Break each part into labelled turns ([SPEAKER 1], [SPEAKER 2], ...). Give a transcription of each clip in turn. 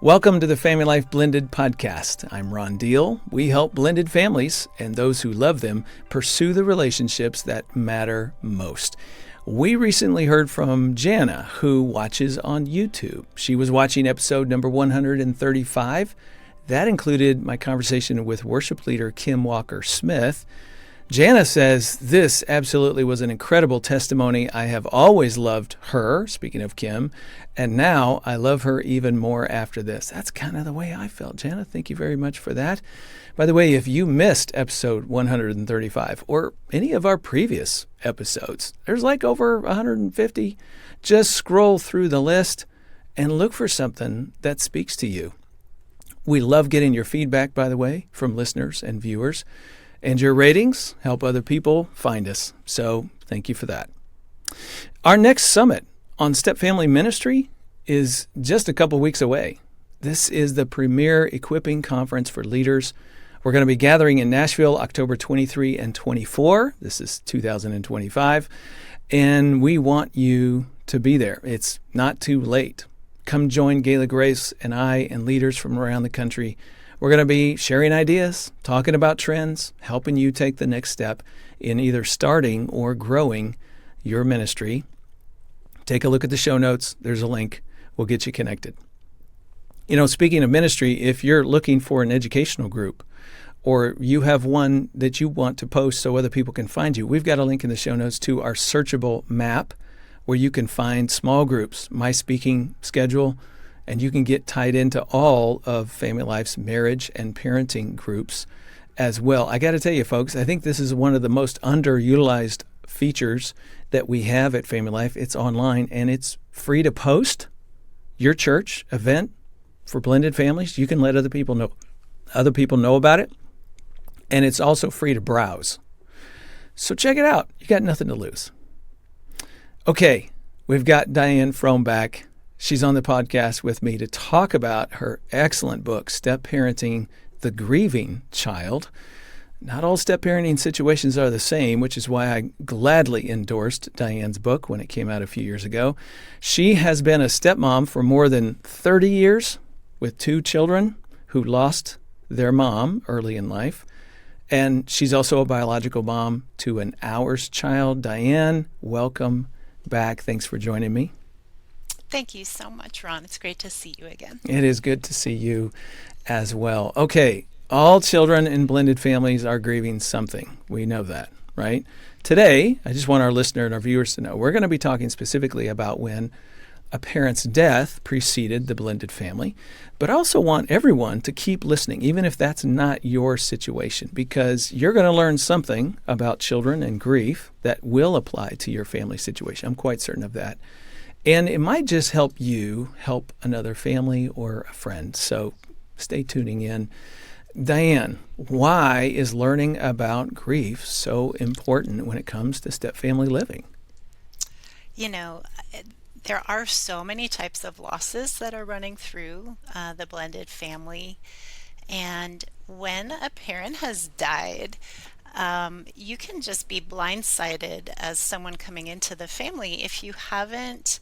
[SPEAKER 1] Welcome to the FamilyLife Blended podcast. I'm Ron Deal. We help blended families and those who love them pursue the relationships that matter most. We recently heard from Jana, who watches on YouTube. She was watching episode number 135. That included my conversation with worship leader Kim Walker-Smith. Jana says this absolutely was an incredible testimony. I have always loved her, speaking of Kim, and now I love her even more after this. That's kind of the way I felt. Jana, thank you very much for that. By the way, if you missed episode 135 or any of our previous episodes, there's like over 150. Just scroll through the list and look for something that speaks to you. We love getting your feedback, by the way, from listeners and viewers. And your ratings help other people find us. So thank you for that. Our next summit on Step Family Ministry is just a couple weeks away. This is the premier equipping conference for leaders. We're going to be gathering in Nashville October 23 and 24. This is 2025. And we want you to be there. It's not too late. Come join Gayla Grace and I and leaders from around the country. We're going to be sharing ideas, talking about trends, helping you take the next step in either starting or growing your ministry. Take a look at the show notes. There's a link. We'll get you connected. You know, speaking of ministry, if you're looking for an educational group or you have one that you want to post so other people can find you, we've got a link in the show notes to our searchable map where you can find small groups, my speaking schedule, and you can get tied into all of Family Life's marriage and parenting groups as well. I got to tell you, folks, I think this is one of the most underutilized features that we have at Family Life. It's online and it's free to post your church event for blended families. You can let other people know about it. And it's also free to browse. So check it out. You got nothing to lose. Okay, we've got Diane Fromme back. She's on the podcast with me to talk about her excellent book, Stepparenting the Grieving Child. Not all step-parenting situations are the same, which is why I gladly endorsed Diane's book when it came out a few years ago. She has been a stepmom for more than 30 years with 2 children who lost their mom early in life. And she's also a biological mom to an ours child. Diane, welcome back. Thanks for joining me.
[SPEAKER 2] Thank you so much, Ron. It's great to see you again.
[SPEAKER 1] It is good to see you as well. Okay, all children in blended families are grieving something. We know that, right? Today, I just want our listener and our viewers to know, we're going to be talking specifically about when a parent's death preceded the blended family, but I also want everyone to keep listening, even if that's not your situation, because you're going to learn something about children and grief that will apply to your family situation. I'm quite certain of that. And it might just help you help another family or a friend. So stay tuning in. Diane, why is learning about grief so important when it comes to step-family living?
[SPEAKER 2] You know, there are so many types of losses that are running through the blended family. And when a parent has died, you can just be blindsided as someone coming into the family if you haven't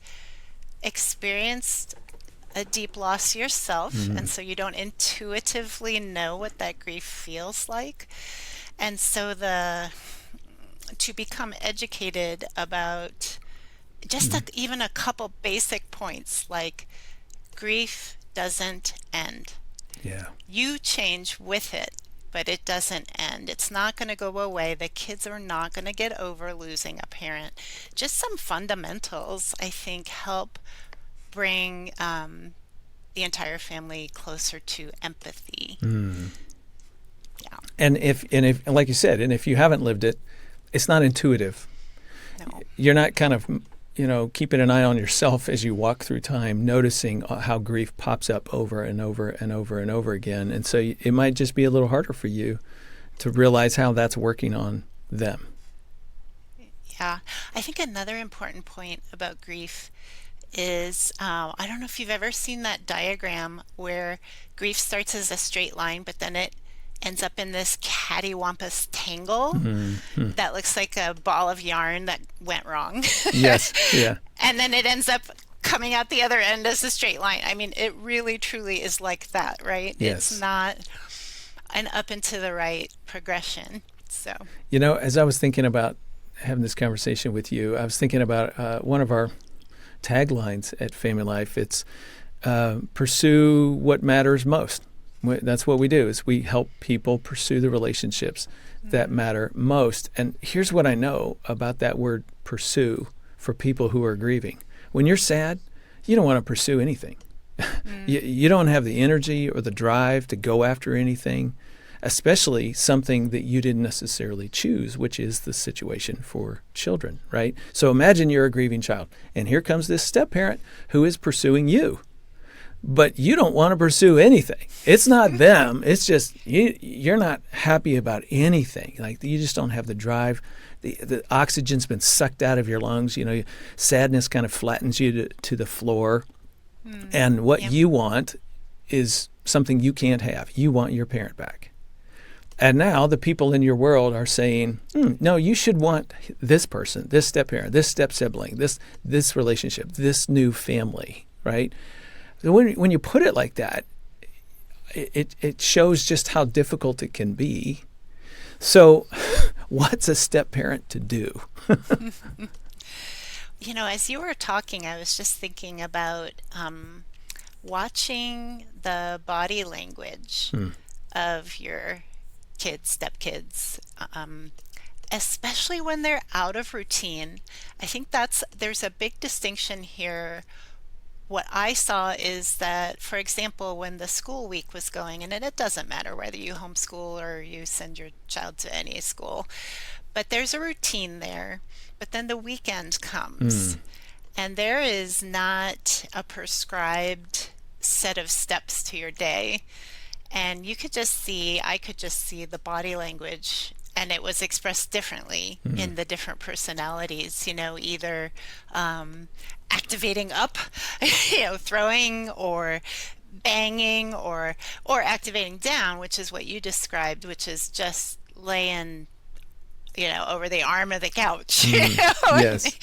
[SPEAKER 2] experienced a deep loss yourself, and so you don't intuitively know what that grief feels like. And so to become educated about just even a couple basic points like grief doesn't end.
[SPEAKER 1] Yeah.
[SPEAKER 2] You change with it, but it doesn't end. It's not going to go away. The kids are not going to get over losing a parent. Just some fundamentals, I think, help bring the entire family closer to empathy. Yeah.
[SPEAKER 1] And if, like you said, and if you haven't lived it, it's not intuitive.
[SPEAKER 2] No.
[SPEAKER 1] You're not kind of, keeping an eye on yourself as you walk through time, noticing how grief pops up over and over and over and over again. And so it might just be a little harder for you to realize how that's working on them.
[SPEAKER 2] Yeah. I think another important point about grief is, I don't know if you've ever seen that diagram where grief starts as a straight line, but then it ends up in this cattywampus tangle that looks like a ball of yarn that went wrong.
[SPEAKER 1] Yes, yeah.
[SPEAKER 2] And then it ends up coming out the other end as a straight line. I mean, it really truly is like that, right? It's
[SPEAKER 1] Yes.
[SPEAKER 2] not an up and to the right progression. So,
[SPEAKER 1] As I was thinking about having this conversation with you, I was thinking about one of our taglines at Family Life. It's pursue what matters most. That's what we do, is we help people pursue the relationships that matter most. And here's what I know about that word pursue for people who are grieving. When you're sad, you don't want to pursue anything. You don't have the energy or the drive to go after anything, especially something that you didn't necessarily choose, which is the situation for children, right? So imagine you're a grieving child, and here comes this step-parent who is pursuing you. But you don't want to pursue anything. It's not them. It's just you're not happy about anything. Like, you just don't have the drive. The oxygen's been sucked out of your lungs. Sadness kind of flattens you to the floor. And what you want is something you can't have. You want your parent back. And now the people in your world are saying, no, you should want this person, this step-parent, this step-sibling, this relationship, this new family, right? When you put it like that, it shows just how difficult it can be. So what's a step-parent to do?
[SPEAKER 2] as you were talking, I was just thinking about watching the body language of your kids, stepkids, especially when they're out of routine. I think there's a big distinction here. What I saw is that, for example, when the school week was going, and it doesn't matter whether you homeschool or you send your child to any school, but there's a routine there. But then the weekend comes, and there is not a prescribed set of steps to your day. And I could just see the body language, and it was expressed differently in the different personalities, either activating up, throwing or banging, or activating down, which is what you described, which is just laying, over the arm of the couch.
[SPEAKER 1] Yes.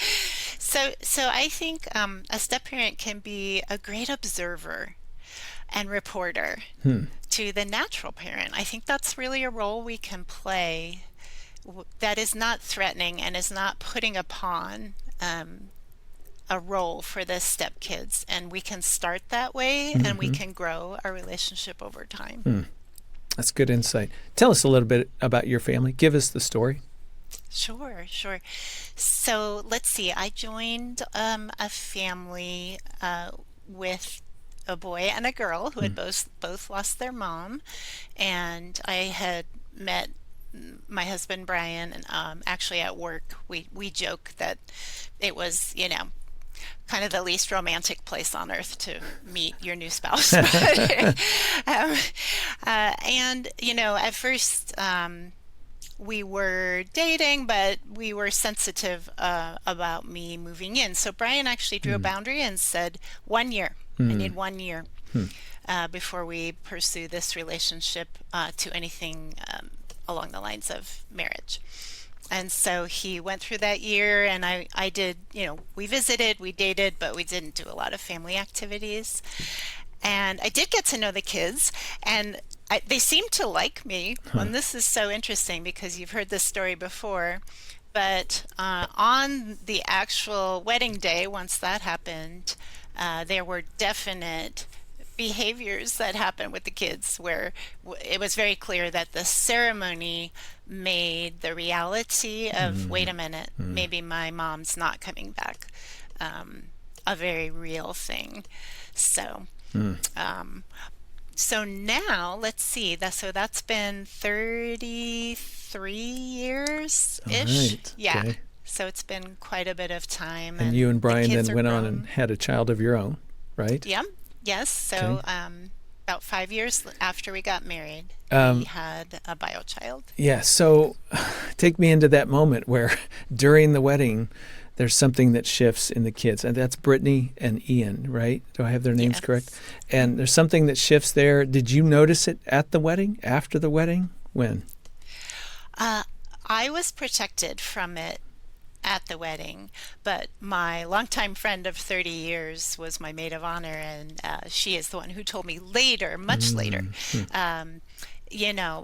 [SPEAKER 2] So I think a step parent can be a great observer and reporter to the natural parent. I think that's really a role we can play that is not threatening and is not putting upon a role for the stepkids. And we can start that way, and we can grow our relationship over time.
[SPEAKER 1] That's good insight. Tell us a little bit about your family. Give us the story.
[SPEAKER 2] Sure. So let's see. I joined a family with a boy and a girl who had both lost their mom, and I had met my husband Brian, and actually at work we joke that it was kind of the least romantic place on earth to meet your new spouse. And at first we were dating, but we were sensitive about me moving in. So Brian actually drew a boundary and said 1 year. I need 1 year before we pursue this relationship to anything along the lines of marriage. And so he went through that year, and I did, we visited, we dated, but we didn't do a lot of family activities. And I did get to know the kids, and they seemed to like me. And this is so interesting because you've heard this story before. But on the actual wedding day, once that happened, there were definite behaviors that happened with the kids where it was very clear that the ceremony made the reality of, wait a minute, maybe my mom's not coming back, a very real thing. So so now let's see, that's been 33 years ish.
[SPEAKER 1] Right.
[SPEAKER 2] Yeah.
[SPEAKER 1] Okay.
[SPEAKER 2] So it's been quite a bit of time.
[SPEAKER 1] And you and
[SPEAKER 2] the
[SPEAKER 1] Brian
[SPEAKER 2] kids
[SPEAKER 1] then
[SPEAKER 2] are
[SPEAKER 1] went on
[SPEAKER 2] grown.
[SPEAKER 1] and had a child of your own, right?
[SPEAKER 2] Yeah. Yes. So
[SPEAKER 1] Okay.
[SPEAKER 2] about 5 years after we got married, we had a bio child.
[SPEAKER 1] Yeah. So take me into that moment where during the wedding, there's something that shifts in the kids. And that's Brittany and Ian, right? Do I have their names
[SPEAKER 2] Yes.
[SPEAKER 1] correct? And there's something that shifts there. Did you notice it at the wedding, after the wedding? When?
[SPEAKER 2] I was protected from it at the wedding, but my longtime friend of 30 years was my maid of honor, and she is the one who told me later, much later,
[SPEAKER 1] Mm-hmm.
[SPEAKER 2] um,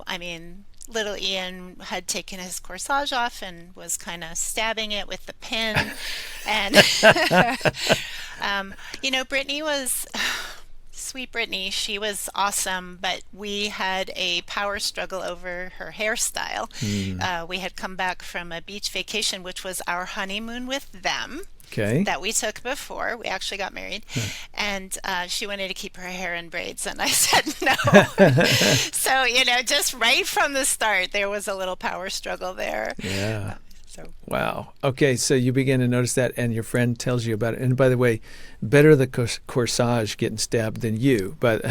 [SPEAKER 2] I mean, little Ian had taken his corsage off and was kind of stabbing it with the pin. And, Brittany was, sweet Brittany, she was awesome, but we had a power struggle over her hairstyle. We had come back from a beach vacation, which was our honeymoon with them.
[SPEAKER 1] Okay.
[SPEAKER 2] That we took before we actually got married. And she wanted to keep her hair in braids, and I said no. So, just right from the start, there was a little power struggle there.
[SPEAKER 1] Yeah.
[SPEAKER 2] So
[SPEAKER 1] Wow. Okay, so you begin to notice that, and your friend tells you about it. And by the way, better the corsage getting stabbed than you, but,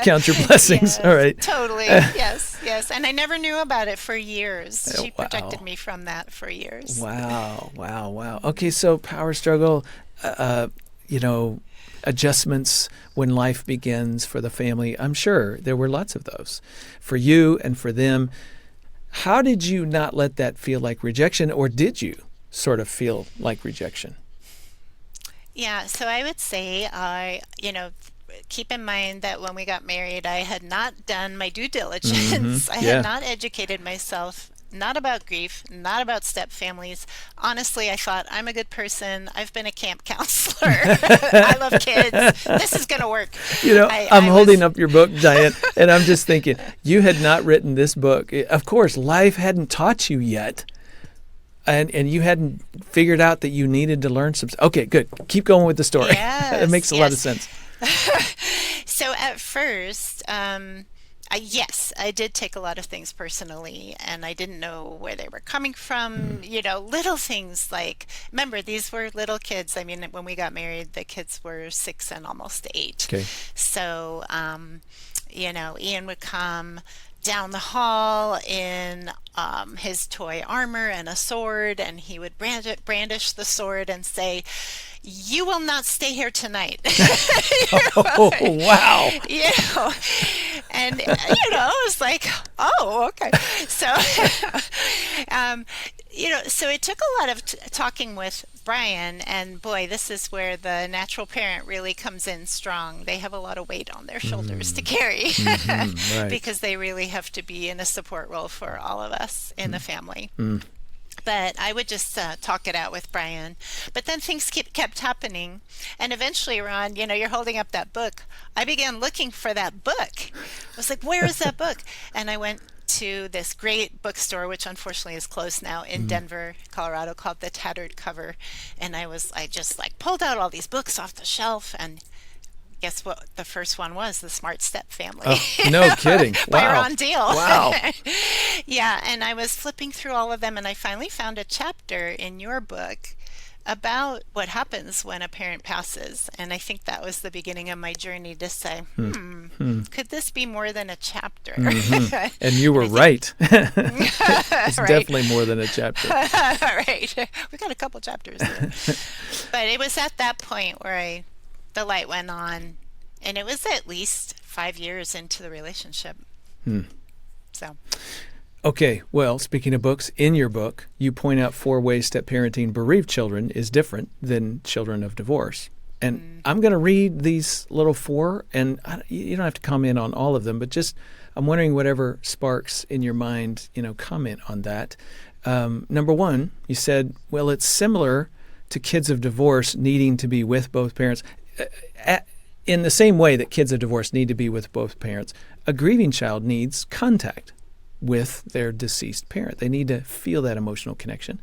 [SPEAKER 1] count your blessings.
[SPEAKER 2] Yes,
[SPEAKER 1] All right.
[SPEAKER 2] totally. Yes. And I never knew about it for years. She
[SPEAKER 1] Wow.
[SPEAKER 2] protected me from that for years.
[SPEAKER 1] Wow. Okay, so power struggle, adjustments when life begins for the family. I'm sure there were lots of those for you and for them. How did you not let that feel like rejection, or did you sort of feel like rejection?
[SPEAKER 2] Yeah, so I would say, keep in mind that when we got married, I had not done my due diligence. I
[SPEAKER 1] Yeah.
[SPEAKER 2] had not educated myself, not about grief, not about step families. Honestly, I thought, I'm a good person. I've been a camp counselor. I love kids. This is going to work.
[SPEAKER 1] I'm holding up your book, Diane, and I'm just thinking, you had not written this book. Of course, life hadn't taught you yet. And you hadn't figured out that you needed to learn some. Okay, good. Keep going with the story.
[SPEAKER 2] Yes,
[SPEAKER 1] It makes a lot of sense.
[SPEAKER 2] So at first, I did take a lot of things personally, and I didn't know where they were coming from. Little things like, remember, these were little kids. I mean, when we got married, the kids were 6 and almost 8.
[SPEAKER 1] Okay.
[SPEAKER 2] So, Ian would come down the hall in his toy armor and a sword, and he would brandish the sword and say, "You will not stay here tonight."
[SPEAKER 1] Oh, wow.
[SPEAKER 2] And I was like, "Oh, okay." So, so it took a lot of talking with Brian, and boy, this is where the natural parent really comes in strong. They have a lot of weight on their shoulders to carry
[SPEAKER 1] Right.
[SPEAKER 2] because they really have to be in a support role for all of us in the family. But I would just talk it out with Brian. But then things kept happening. And eventually, Ron, you're holding up that book. I began looking for that book. I was like, where is that book? And I went to this great bookstore, which unfortunately is closed now, in Denver, Colorado, called The Tattered Cover. And I just pulled out all these books off the shelf, and guess what the first one was? The Smart Step Family.
[SPEAKER 1] Oh, no kidding.
[SPEAKER 2] By
[SPEAKER 1] Wow.
[SPEAKER 2] Ron Deal.
[SPEAKER 1] Wow.
[SPEAKER 2] Yeah, and I was flipping through all of them, and I finally found a chapter in your book about what happens when a parent passes. And I think that was the beginning of my journey to say, could this be more than a chapter?
[SPEAKER 1] And you were right. It's
[SPEAKER 2] Right.
[SPEAKER 1] definitely more than a chapter.
[SPEAKER 2] Right. We got a couple chapters there. But it was at that point where the light went on, and it was at least 5 years into the relationship. So.
[SPEAKER 1] Okay, well, speaking of books, in your book, you point out 4 ways step-parenting bereaved children is different than children of divorce. And I'm going to read these little 4, and you don't have to comment on all of them, but just I'm wondering whatever sparks in your mind, comment on that. Number 1, you said, well, it's similar to kids of divorce needing to be with both parents. In the same way that kids of divorce need to be with both parents, a grieving child needs contact with their deceased parent. They need to feel that emotional connection.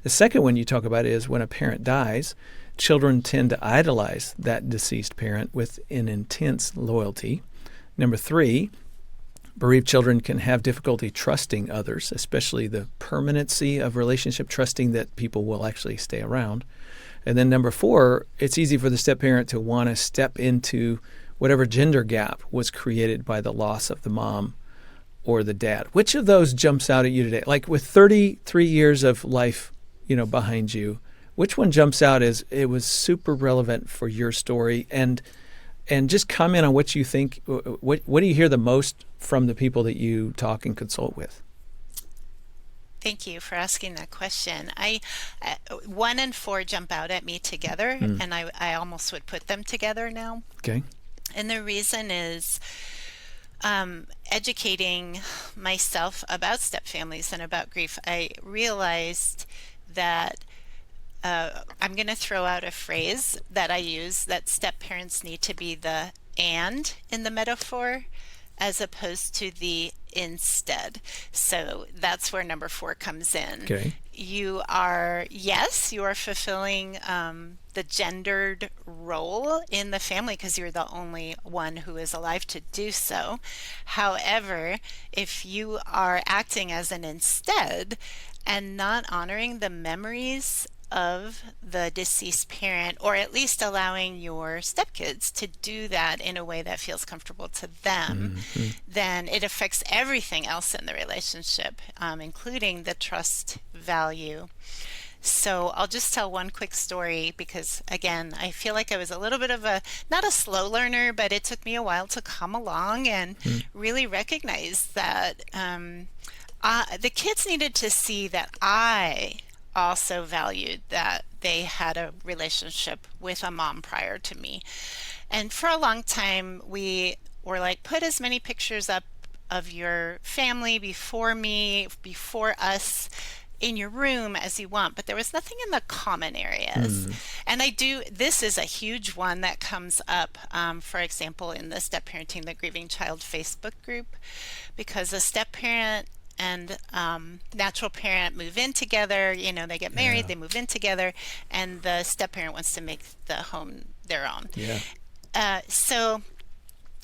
[SPEAKER 1] The second one you talk about is when a parent dies, children tend to idolize that deceased parent with an intense loyalty. Number 3, bereaved children can have difficulty trusting others, especially the permanency of relationship, trusting that people will actually stay around. And then number 4, it's easy for the step-parent to want to step into whatever gender gap was created by the loss of the mom or the dad. Which of those jumps out at you today? Like with 33 years of life, behind you, which one jumps out as it was super relevant for your story? And just comment on what you think. What do you hear the most from the people that you talk and consult with?
[SPEAKER 2] Thank you for asking that question. 1 and 4 jump out at me together, and I almost would put them together now.
[SPEAKER 1] Okay.
[SPEAKER 2] And the reason is educating myself about step families and about grief. I realized that I'm going to throw out a phrase that I use, that step parents need to be the and in the metaphor as opposed to the instead. So that's where number 4 comes in.
[SPEAKER 1] Okay.
[SPEAKER 2] You are fulfilling the gendered role in the family because you're the only one who is alive to do so. However, if you are acting as an instead and not honoring the memories of the deceased parent, or at least allowing your stepkids to do that in a way that feels comfortable to them, then it affects everything else in the relationship, including the trust value. So I'll just tell one quick story because, again, I feel like I was a little bit of not a slow learner, but it took me a while to come along and really recognize that the kids needed to see that I also valued that they had a relationship with a mom prior to me. And for a long time, we were like, put as many pictures up of your family before me, before us, in your room as you want, but there was nothing in the common areas. And this is a huge one that comes up, for example, in the Step Parenting the Grieving Child Facebook group, because a step parent and natural parent move in together, they get married, they move in together, and the step parent wants to make the home their own. So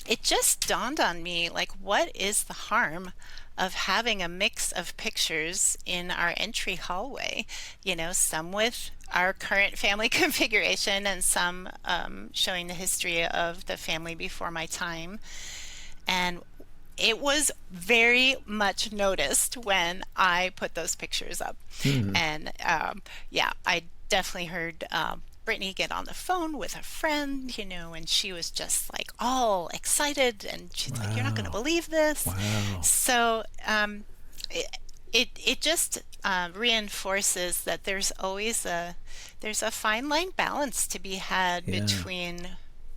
[SPEAKER 2] it just dawned on me, like, what is the harm of having a mix of pictures in our entry hallway, some with our current family configuration and some showing the history of the family before my time. And it was very much noticed when I put those pictures up. And I definitely heard Brittany get on the phone with a friend, and she was just like all excited, and she's like, "You're not going to believe this." So it just reinforces that there's a fine line balance to be had between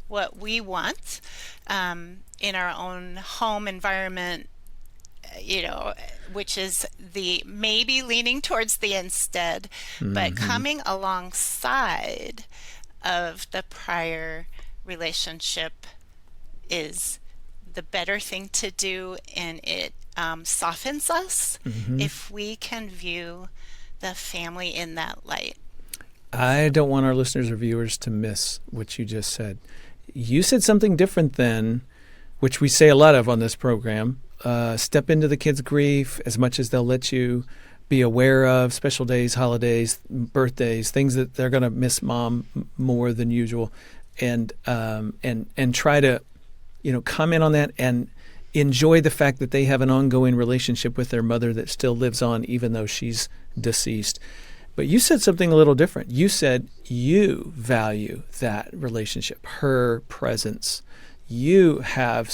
[SPEAKER 2] what we want in our own home environment, which is the maybe leaning towards the instead, but coming alongside of the prior relationship is the better thing to do, and it softens us if we can view the family in that light.
[SPEAKER 1] I don't want our listeners or viewers to miss what you just said. You said something different than, which we say a lot of on this program, step into the kids' grief as much as they'll let you, be aware of special days, holidays, birthdays, things that they're going to miss mom more than usual, and try to, comment on that and enjoy the fact that they have an ongoing relationship with their mother that still lives on even though she's deceased. But you said something a little different. You said you value that relationship, her presence. You have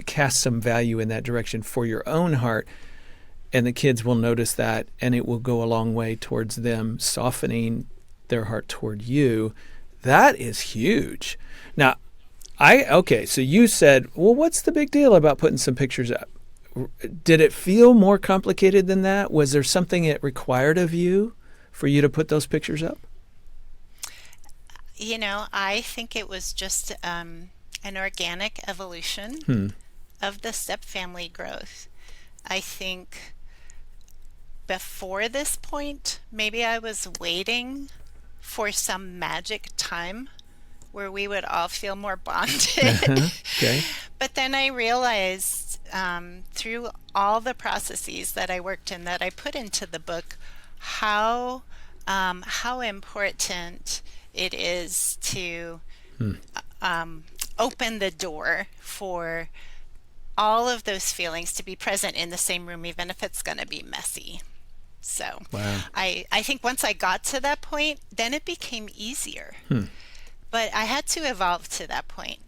[SPEAKER 1] cast some value in that direction for your own heart, and the kids will notice that, and it will go a long way towards them softening their heart toward you. That is huge. Now, so you said, well, what's the big deal about putting some pictures up? Did it feel more complicated than that? Was there something it required of you for you to put those pictures up?
[SPEAKER 2] I think it was just an organic evolution of the step family growth. I think before this point, maybe I was waiting for some magic time where we would all feel more bonded.
[SPEAKER 1] Okay.
[SPEAKER 2] But then I realized through all the processes that I worked in, that I put into the book, how important it is to open the door for all of those feelings to be present in the same room, even if it's going to be messy. So I think once I got to that point, then it became easier. But I had to evolve to that point.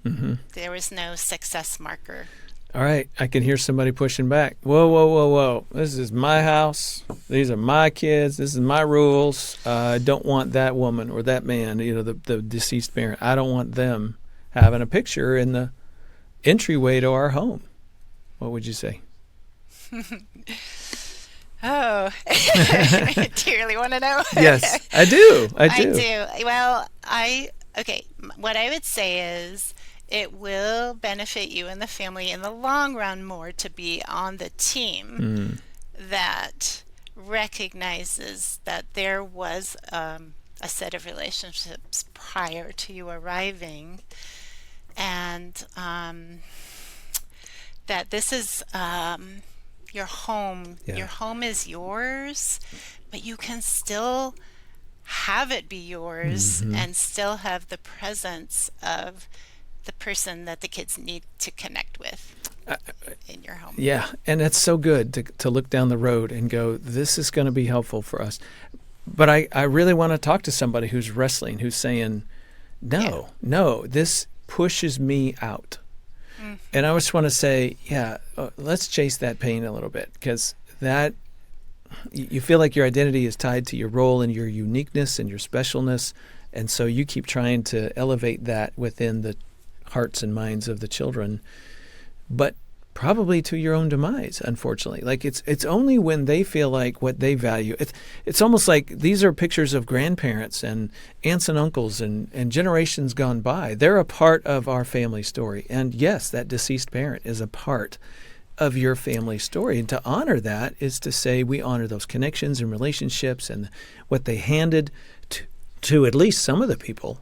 [SPEAKER 2] There was no success marker.
[SPEAKER 1] All right, I can hear somebody pushing back. Whoa, whoa, whoa, whoa. This is my house. These are my kids. This is my rules. I don't want that woman or that man, the deceased parent. I don't want them having a picture in the entryway to our home. What would you say?
[SPEAKER 2] Oh, do you really want to know?
[SPEAKER 1] Yes, I do. I
[SPEAKER 2] I
[SPEAKER 1] do.
[SPEAKER 2] do. Well, okay, what I would say is it will benefit you and the family in the long run more to be on the team
[SPEAKER 1] Mm,
[SPEAKER 2] that recognizes that there was a set of relationships prior to you arriving, and that this is your home.
[SPEAKER 1] yeah.
[SPEAKER 2] Your home is yours, but you can still have it be yours
[SPEAKER 1] Hmm.
[SPEAKER 2] and still have the presence of the person that the kids need to connect with in your home.
[SPEAKER 1] Yeah, and it's so good to look down the road and go, this is going to be helpful for us. But I really want to talk to somebody who's wrestling, who's saying,
[SPEAKER 2] Yeah.
[SPEAKER 1] no, this pushes me out. And I just want to say, yeah, let's chase that pain a little bit, because that you feel like your identity is tied to your role and your uniqueness and your specialness. And so you keep trying to elevate that within the hearts and minds of the children, but probably to your own demise, unfortunately. Like it's only when they feel like what they value. It's almost like these are pictures of grandparents and aunts and uncles and generations gone by. They're a part of our family story. And yes, that deceased parent is a part of your family story. And to honor that is to say we honor those connections and relationships and what they handed to at least some of the people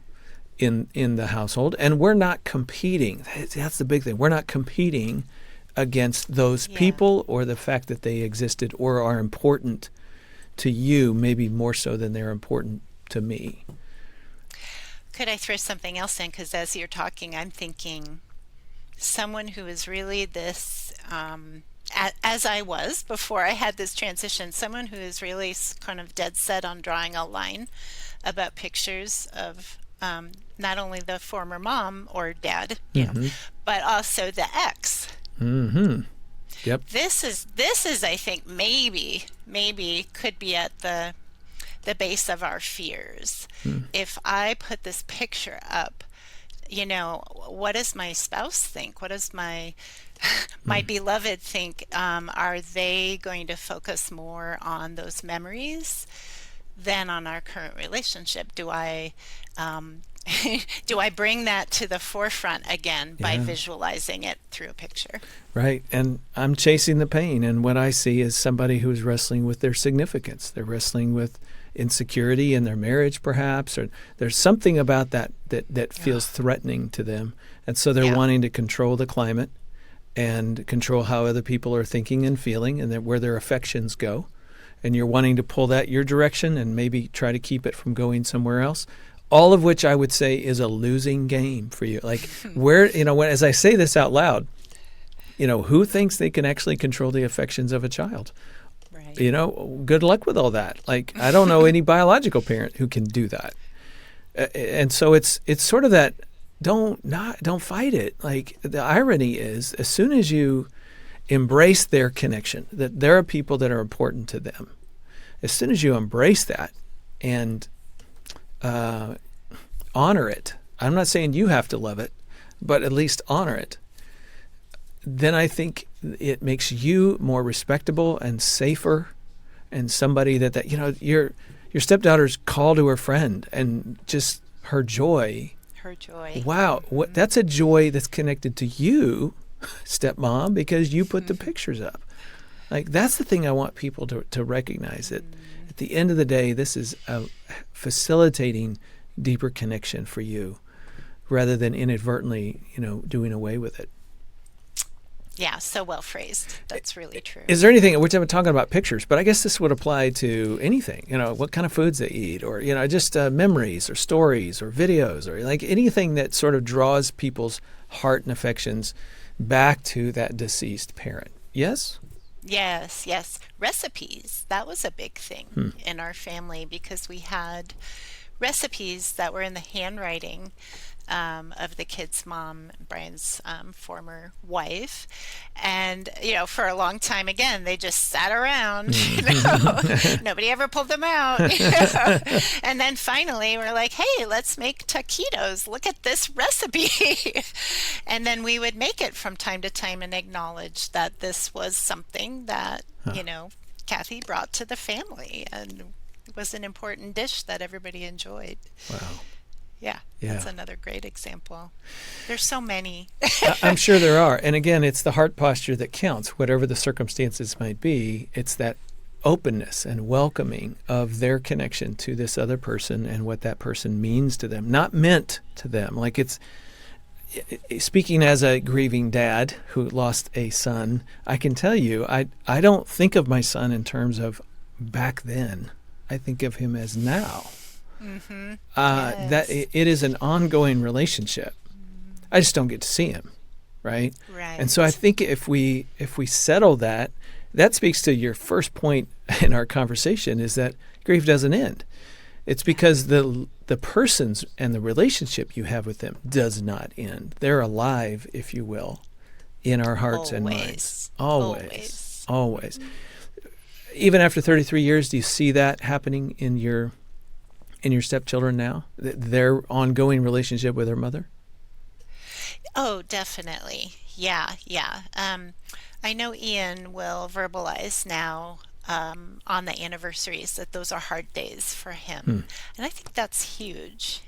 [SPEAKER 1] in the household. And we're not competing. That's the big thing. We're not competing against those
[SPEAKER 2] Yeah.
[SPEAKER 1] people or the fact that they existed or are important to you, maybe more so than they're important to me.
[SPEAKER 2] Could I throw something else in? Because as you're talking, I'm thinking someone who is really this, as I was before I had this transition, someone who is really kind of dead set on drawing a line about pictures of not only the former mom or dad,
[SPEAKER 1] Mm-hmm.
[SPEAKER 2] but also the ex.
[SPEAKER 1] Mm-hmm. Yep.
[SPEAKER 2] This is I think maybe could be at the base of our fears.
[SPEAKER 1] Mm.
[SPEAKER 2] If I put this picture up, what does my spouse think? What does my beloved think? Are they going to focus more on those memories than on our current relationship? Do I do I bring that to the forefront again by
[SPEAKER 1] Yeah.
[SPEAKER 2] visualizing it through a picture?
[SPEAKER 1] Right. And I'm chasing the pain. And what I see is somebody who's wrestling with their significance. They're wrestling with insecurity in their marriage, perhaps, or there's something about that feels threatening to them. And so they're
[SPEAKER 2] Yeah.
[SPEAKER 1] wanting to control the climate and control how other people are thinking and feeling and where their affections go. And you're wanting to pull that your direction and maybe try to keep it from going somewhere else. All of which I would say is a losing game for you. Like as I say this out loud, who thinks they can actually control the affections of a child?
[SPEAKER 2] Right.
[SPEAKER 1] Good luck with all that. Like, I don't know any biological parent who can do that. And so it's sort of that, don't fight it. Like, the irony is, as soon as you embrace their connection, that there are people that are important to them, as soon as you embrace that and honor it, I'm not saying you have to love it, but at least honor it, then I think it makes you more respectable and safer, and somebody that your stepdaughter's call to her friend and just her joy.
[SPEAKER 2] Her joy.
[SPEAKER 1] Wow, that's a joy that's connected to you, stepmom, because you put the pictures up. Like, that's the thing I want people to recognize, that at the end of the day, this is facilitating deeper connection for you rather than inadvertently, doing away with it.
[SPEAKER 2] Yeah, so well phrased. That's really true.
[SPEAKER 1] Is there anything, which I'm talking about pictures, but I guess this would apply to anything, what kind of foods they eat, or, just memories or stories or videos, or like anything that sort of draws people's heart and affections back to that deceased parent. Yes?
[SPEAKER 2] Yes. Recipes. That was a big thing in our family because we had recipes that were in the handwriting of the kid's mom, Brian's former wife. And, for a long time, again, they just sat around, nobody ever pulled them out. And then finally, we're like, hey, let's make taquitos. Look at this recipe. And then we would make it from time to time and acknowledge that this was something that, Kathy brought to the family and it was an important dish that everybody enjoyed.
[SPEAKER 1] Wow.
[SPEAKER 2] Yeah, that's another great example. There's so many.
[SPEAKER 1] I'm sure there are. And again, it's the heart posture that counts. Whatever the circumstances might be, it's that openness and welcoming of their connection to this other person and what that person means to them, not meant to them. Like it's, speaking as a grieving dad who lost a son, I can tell you, I don't think of my son in terms of back then. I think of him as now.
[SPEAKER 2] Mm-hmm.
[SPEAKER 1] Yes. That it is an ongoing relationship. I just don't get to see him, right?
[SPEAKER 2] Right.
[SPEAKER 1] And so I think if we settle that, that speaks to your first point in our conversation, is that grief doesn't end. It's because the persons and the relationship you have with them does not end. They're alive, if you will, in our hearts and minds. Always. Even after 33 years, do you see that happening in your stepchildren now? Their ongoing relationship with their mother?
[SPEAKER 2] Oh, definitely. Yeah. I know Ian will verbalize now on the anniversaries that those are hard days for him. And I think that's huge.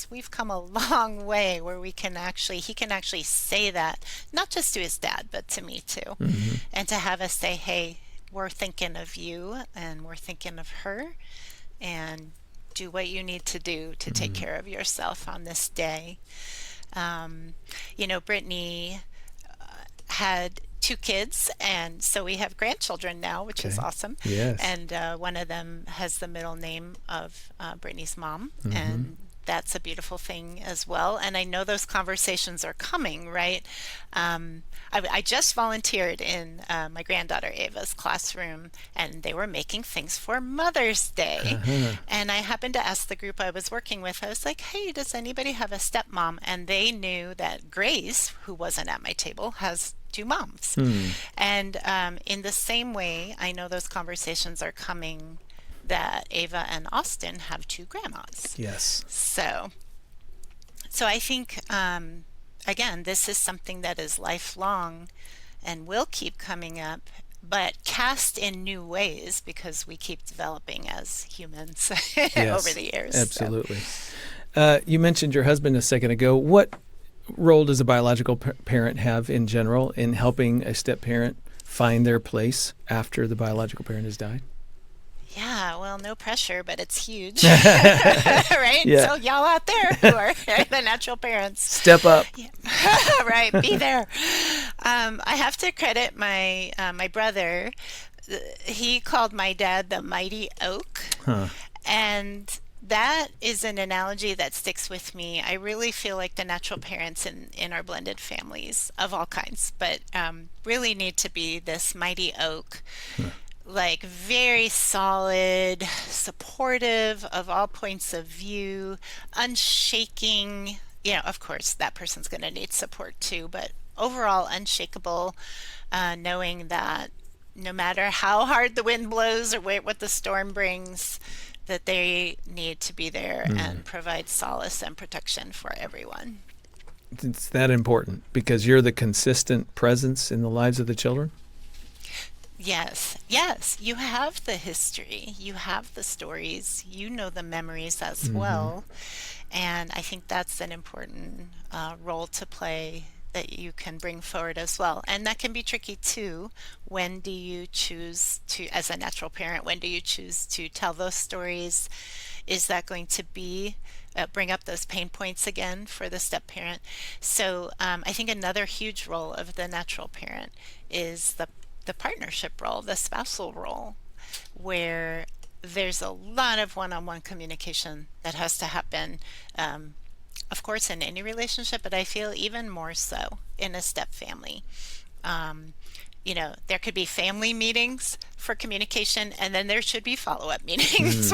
[SPEAKER 2] We've come a long way where he can actually say that, not just to his dad, but to me too. Mm-hmm. And to have us say, hey, we're thinking of you and we're thinking of her, and do what you need to do to take care of yourself on this day. Brittany had 2 kids, and so we have grandchildren now, which is awesome.
[SPEAKER 1] Yes.
[SPEAKER 2] And one of them has the middle name of Brittany's mom, and that's a beautiful thing as well. And I know those conversations are coming, right? I just volunteered in my granddaughter Ava's classroom, and they were making things for Mother's Day. And I happened to ask the group I was working with, I was like, hey, does anybody have a stepmom? And they knew that Grace, who wasn't at my table, has 2 moms. And in the same way, I know those conversations are coming that Ava and Austin have 2 grandmas.
[SPEAKER 1] Yes.
[SPEAKER 2] So I think, again, this is something that is lifelong and will keep coming up, but cast in new ways because we keep developing as humans over the years.
[SPEAKER 1] Absolutely. So. You mentioned your husband a second ago. What role does a biological parent have in general in helping a step-parent find their place after the biological parent has died?
[SPEAKER 2] Yeah, well, no pressure, but it's huge, right?
[SPEAKER 1] Yeah.
[SPEAKER 2] So y'all out there who are the natural parents,
[SPEAKER 1] step up.
[SPEAKER 2] Yeah. Right, be there. I have to credit my my brother. He called my dad the mighty oak, and that is an analogy that sticks with me. I really feel like the natural parents in our blended families of all kinds, but really need to be this mighty oak. Like very solid, supportive of all points of view, unshaking. Of course, that person's going to need support too, but overall unshakable, knowing that no matter how hard the wind blows or what the storm brings, that they need to be there and provide solace and protection for everyone.
[SPEAKER 1] It's that important because you're the consistent presence in the lives of the children?
[SPEAKER 2] Yes. You have the history, you have the stories, you know the memories as well. And I think that's an important role to play that you can bring forward as well. And that can be tricky too. When do you choose to, as a natural parent, when do you choose to tell those stories? Is that going to be bring up those pain points again for the step parent? So I think another huge role of the natural parent is the partnership role, the spousal role, where there's a lot of one-on-one communication that has to happen, of course, in any relationship, but I feel even more so in a step family. there could be family meetings for communication, and then there should be follow-up meetings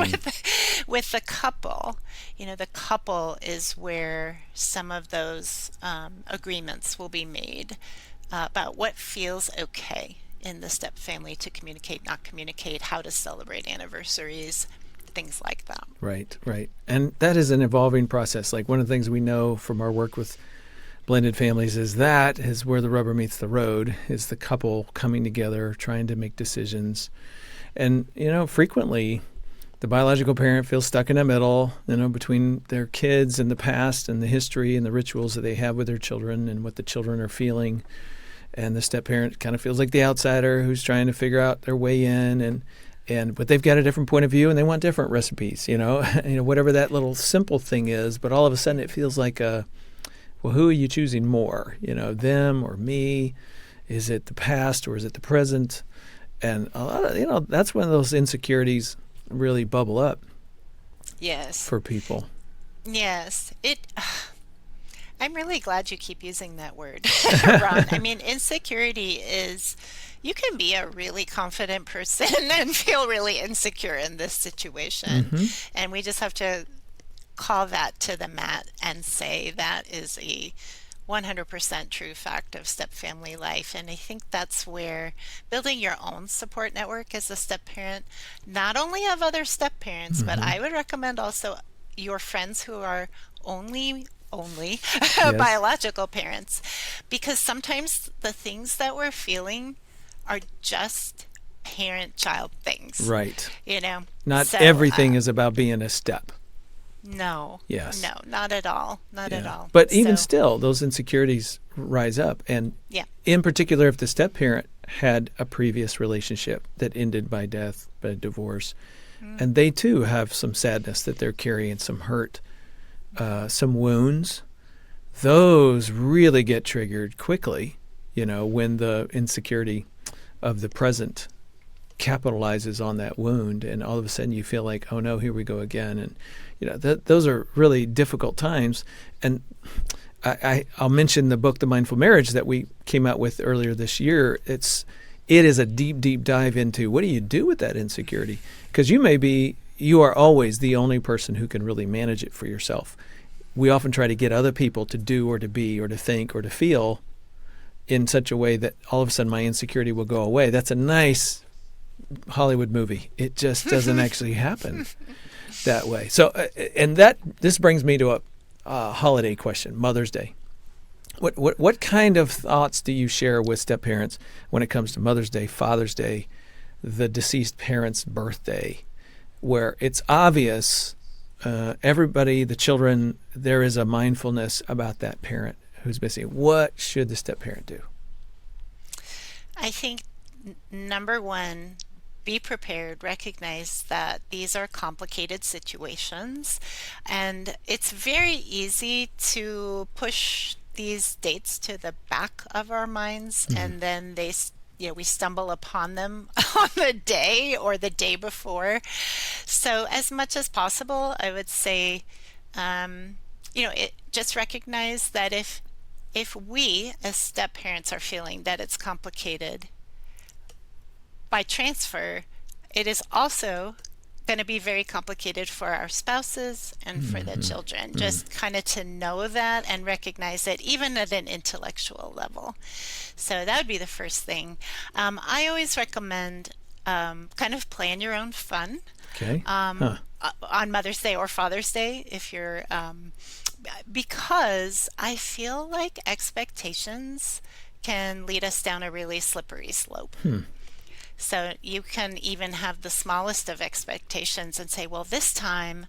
[SPEAKER 2] with the couple. The couple is where some of those agreements will be made about what feels okay in the step family to communicate, not communicate, how to celebrate anniversaries, things like that.
[SPEAKER 1] Right, right. And that is an evolving process. Like one of the things we know from our work with blended families is where the rubber meets the road, is the couple coming together, trying to make decisions. And, frequently the biological parent feels stuck in the middle, between their kids and the past and the history and the rituals that they have with their children and what the children are feeling. And the step parent kind of feels like the outsider who's trying to figure out their way in, but they've got a different point of view and they want different recipes, whatever that little simple thing is. But all of a sudden it feels like well, who are you choosing more? Them or me? Is it the past or is it the present? And a lot of, that's when those insecurities really bubble up.
[SPEAKER 2] Yes.
[SPEAKER 1] For people.
[SPEAKER 2] Yes. I'm really glad you keep using that word, Ron. I mean, insecurity is, you can be a really confident person and feel really insecure in this situation.
[SPEAKER 1] Mm-hmm.
[SPEAKER 2] And we just have to call that to the mat and say that is a 100% true fact of step family life. And I think that's where building your own support network as a step parent, not only of other step parents, but I would recommend also your friends who are only
[SPEAKER 1] Yes.
[SPEAKER 2] biological parents, because sometimes the things that we're feeling are just parent-child things.
[SPEAKER 1] Right. Not
[SPEAKER 2] So,
[SPEAKER 1] everything is about being a step.
[SPEAKER 2] No.
[SPEAKER 1] Yes.
[SPEAKER 2] No, not at all. Not at all.
[SPEAKER 1] But even still, those insecurities rise up. And in particular, if the step parent had a previous relationship that ended by death, by divorce, and they too have some sadness that they're carrying, some hurt, some wounds, those really get triggered quickly, when the insecurity of the present capitalizes on that wound, and all of a sudden you feel like, oh no, here we go again. And those are really difficult times. And I'll mention the book The Mindful Marriage that we came out with earlier this year. It is a deep dive into what do you do with that insecurity, because you are always the only person who can really manage it for yourself. We often try to get other people to do or to be or to think or to feel in such a way that all of a sudden my insecurity will go away. That's a nice Hollywood movie. It just doesn't actually happen that way. So, this brings me to a holiday question, Mother's Day. What kind of thoughts do you share with step parents when it comes to Mother's Day, Father's Day, the deceased parent's birthday, where it's obvious everybody, the children, there is a mindfulness about that parent who's missing? What should the step parent do?
[SPEAKER 2] I think number one, be prepared, recognize that these are complicated situations, and it's very easy to push these dates to the back of our minds, and then we stumble upon them on the day or the day before. So as much as possible, I would say, just recognize that if we as step parents are feeling that it's complicated, by transfer, it is also going to be very complicated for our spouses and for the children. Just kind of to know that and recognize it, even at an intellectual level. So that would be the first thing. I always recommend kind of plan your own fun.
[SPEAKER 1] Okay.
[SPEAKER 2] On Mother's Day or Father's Day, if you're, because I feel like expectations can lead us down a really slippery slope. So you can even have the smallest of expectations and say, well, this time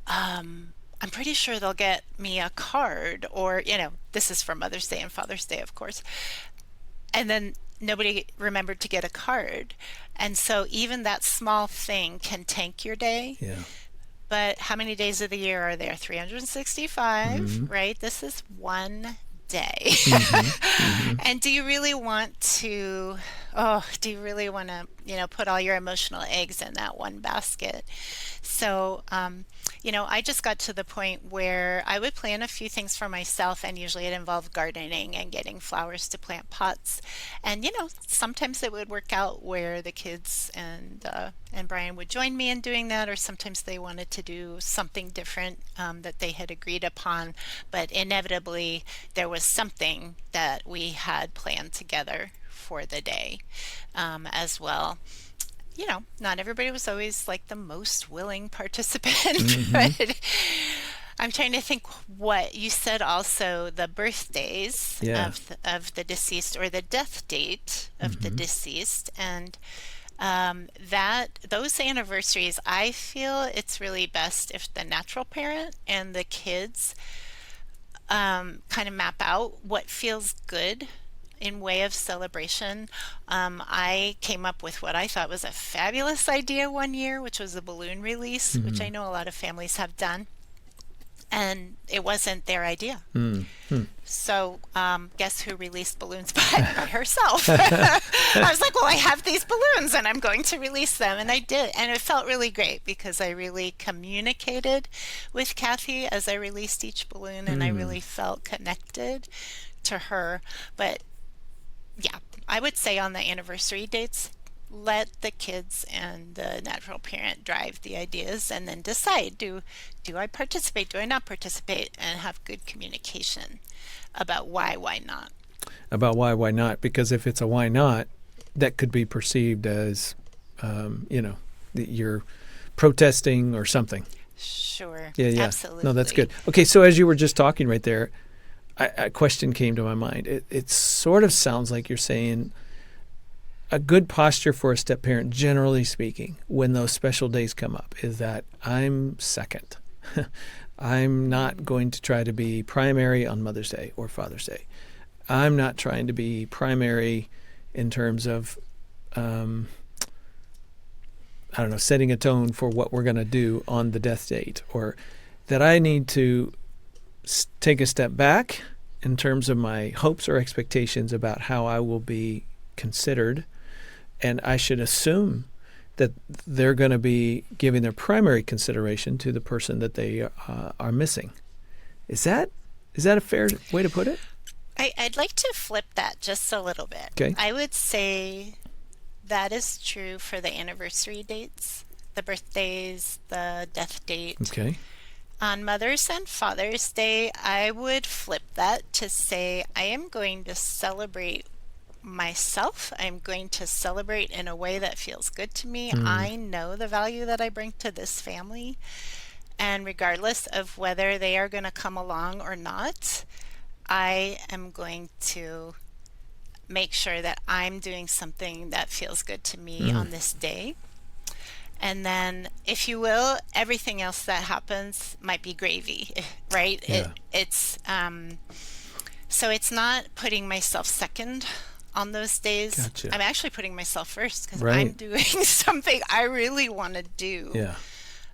[SPEAKER 2] I'm pretty sure they'll get me a card, or, this is for Mother's Day and Father's Day, of course. And then nobody remembered to get a card. And so even that small thing can tank your day.
[SPEAKER 1] Yeah.
[SPEAKER 2] But how many days of the year are there? 365, right? This is one day. And do you really want to Oh, do you really want to, put all your emotional eggs in that one basket? So, I just got to the point where I would plan a few things for myself, and usually it involved gardening and getting flowers to plant pots. And, sometimes it would work out where the kids and Brian would join me in doing that, or sometimes they wanted to do something different that they had agreed upon. But inevitably, there was something that we had planned together for the day as well. Not everybody was always like the most willing participant, but I'm trying to think what you said also the birthdays
[SPEAKER 1] Yeah.
[SPEAKER 2] of the deceased, or the death date of the deceased. And that those anniversaries, I feel it's really best if the natural parent and the kids kind of map out what feels good in way of celebration. I came up with what I thought was a fabulous idea one year, which was a balloon release, which I know a lot of families have done. And it wasn't their idea. So guess who released balloons by herself? I was like, well, I have these balloons and I'm going to release them. And I did. And it felt really great because I really communicated with Kathy as I released each balloon, and I really felt connected to her. But yeah, I would say on the anniversary dates, let the kids and the natural parent drive the ideas, and then decide, do I participate, do I not participate, and have good communication about why not.
[SPEAKER 1] About why not? Because if it's a why not, that could be perceived as, that you're protesting or something.
[SPEAKER 2] Sure.
[SPEAKER 1] Yeah.
[SPEAKER 2] Absolutely.
[SPEAKER 1] No, that's good. Okay, so as you were just talking right there, a question came to my mind. It sort of sounds like you're saying a good posture for a step parent, generally speaking, when those special days come up, is that I'm second. I'm not going to try to be primary on Mother's Day or Father's Day. I'm not trying to be primary in terms of, setting a tone for what we're going to do on the death date, or that I need to take a step back in terms of my hopes or expectations about how I will be considered, and I should assume that they're going to be giving their primary consideration to the person that they are missing. Is that a fair way to put it?
[SPEAKER 2] I'd like to flip that just a little bit.
[SPEAKER 1] Okay.
[SPEAKER 2] I would say that is true for the anniversary dates, the birthdays, the death date.
[SPEAKER 1] Okay.
[SPEAKER 2] On Mother's and Father's Day, I would flip that to say I am going to celebrate myself. I'm going to celebrate in a way that feels good to me. I know the value that I bring to this family. And regardless of whether they are going to come along or not, I am going to make sure that I'm doing something that feels good to me on this day. And then, if you will, everything else that happens might be gravy, right?
[SPEAKER 1] Yeah.
[SPEAKER 2] So it's not putting myself second on those days.
[SPEAKER 1] Gotcha.
[SPEAKER 2] I'm actually putting myself first because
[SPEAKER 1] Right.
[SPEAKER 2] I'm doing something I really want to do
[SPEAKER 1] Yeah.